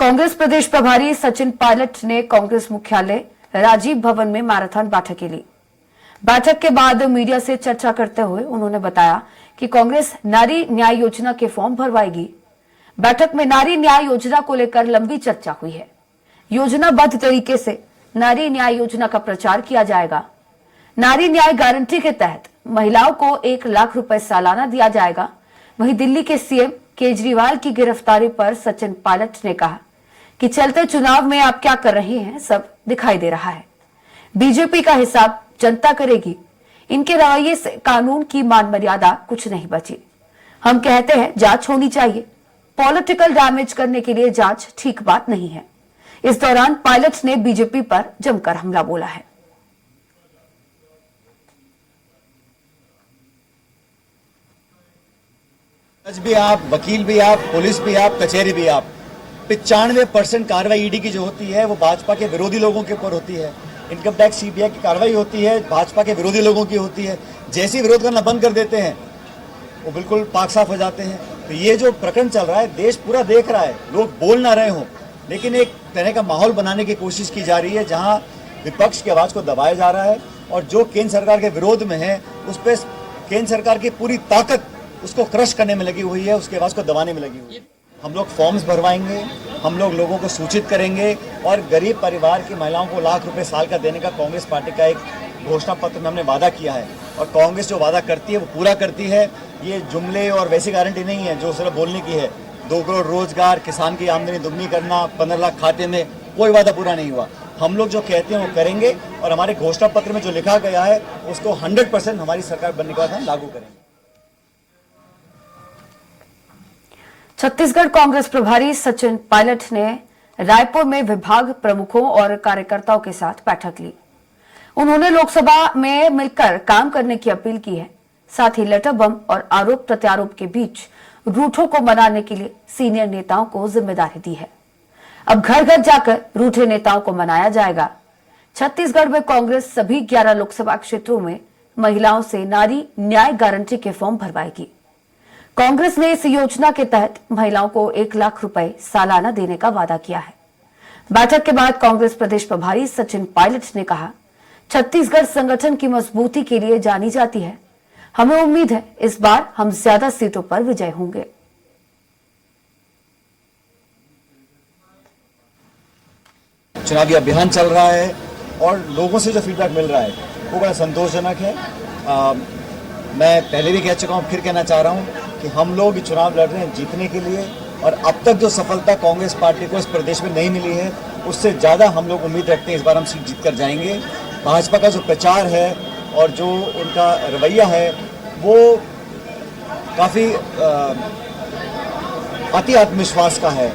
कांग्रेस प्रदेश प्रभारी सचिन पायलट ने कांग्रेस मुख्यालय राजीव भवन में मैराथन बैठक की ली। बैठक के बाद मीडिया से चर्चा करते हुए उन्होंने बताया कि कांग्रेस नारी न्याय योजना के फॉर्म भरवाएगी। बैठक में नारी न्याय योजना को लेकर लंबी चर्चा हुई है। योजनाबद्ध तरीके से नारी न्याय योजना का प्रचार किया जाएगा। नारी न्याय गारंटी के तहत महिलाओं को 1 लाख रुपए सालाना दिया जाएगा। वहीं दिल्ली के सीएम केजरीवाल की गिरफ्तारी पर सचिन पायलट ने कहा कि चलते चुनाव में आप क्या कर रहे हैं सब दिखाई दे रहा है। बीजेपी का हिसाब जनता करेगी। इनके रवैये से कानून की मान मर्यादा कुछ नहीं बची। हम कहते हैं जांच होनी चाहिए। पॉलिटिकल डैमेज करने के लिए जांच ठीक बात नहीं है। इस दौरान पायलट ने बीजेपी पर जमकर हमला बोला है। जज भी आप, वकील भी आप, पुलिस भी आप, कचहरी भी आप, 95% कार्रवाई ईडी की जो होती है वो भाजपा के विरोधी लोगों के ऊपर होती है। इनकम टैक्स सीबीआई की कार्रवाई होती है भाजपा के विरोधी लोगों की होती है। जैसे ही विरोध करना बंद कर देते हैं वो बिल्कुल पाक साफ हो जाते हैं। तो ये जो प्रकरण चल रहा है देश पूरा देख रहा है, लोग बोल ना रहे हों, लेकिन एक तरह का माहौल बनाने की कोशिश की जा रही है जहां विपक्ष की आवाज को दबाया जा रहा है और जो केंद्र सरकार के विरोध में है उस पर केंद्र सरकार की पूरी ताकत उसको क्रश करने में लगी हुई है, उसके आवाज को दबाने में लगी हुई है। हम लोग फॉर्म्स भरवाएंगे, हम लोग लोगों को सूचित करेंगे और गरीब परिवार की महिलाओं को 1 लाख रुपए साल का देने का कांग्रेस पार्टी का एक घोषणा पत्र में हमने वादा किया है और कांग्रेस जो वादा करती है वो पूरा करती है। ये जुमले और वैसी गारंटी नहीं है जो सिर्फ बोलने की है। 2 करोड़ रोजगार, किसान की आमदनी दुगनी करना, 15 लाख खाते में, कोई वादा पूरा नहीं हुआ। हम लोग जो कहते हैं वो करेंगे और हमारे घोषणा पत्र में जो लिखा गया है उसको 100% हमारी सरकार बनने के बाद हम लागू करेंगे। छत्तीसगढ़ कांग्रेस प्रभारी सचिन पायलट ने रायपुर में विभाग प्रमुखों और कार्यकर्ताओं के साथ बैठक ली। उन्होंने लोकसभा में मिलकर काम करने की अपील की है। साथ ही लटर बम और आरोप प्रत्यारोप के बीच रूठों को मनाने के लिए सीनियर नेताओं को जिम्मेदारी दी है। अब घर घर जाकर रूठे नेताओं को मनाया जाएगा। छत्तीसगढ़ में कांग्रेस सभी 11 लोकसभा क्षेत्रों में महिलाओं से नारी न्याय गारंटी के फॉर्म भरवाएगी। कांग्रेस ने इस योजना के तहत महिलाओं को 1 लाख रुपए सालाना देने का वादा किया है। बैठक के बाद कांग्रेस प्रदेश प्रभारी सचिन पायलट ने कहा, छत्तीसगढ़ संगठन की मजबूती के लिए जानी जाती है। हमें उम्मीद है इस बार हम ज्यादा सीटों पर विजय होंगे। चुनावी अभियान चल रहा है और लोगों से जो फीडबैक मिल रहा है वो बड़ा संतोषजनक है। मैं पहले भी कह चुका हूं, फिर कहना चाह रहा हूं कि हम लोग चुनाव लड़ रहे हैं जीतने के लिए और अब तक जो सफलता कांग्रेस पार्टी को इस प्रदेश में नहीं मिली है उससे ज़्यादा हम लोग उम्मीद रखते हैं इस बार हम सीट जीत कर जाएंगे। भाजपा का जो प्रचार है और जो उनका रवैया है वो काफ़ी अति आत्मविश्वास का है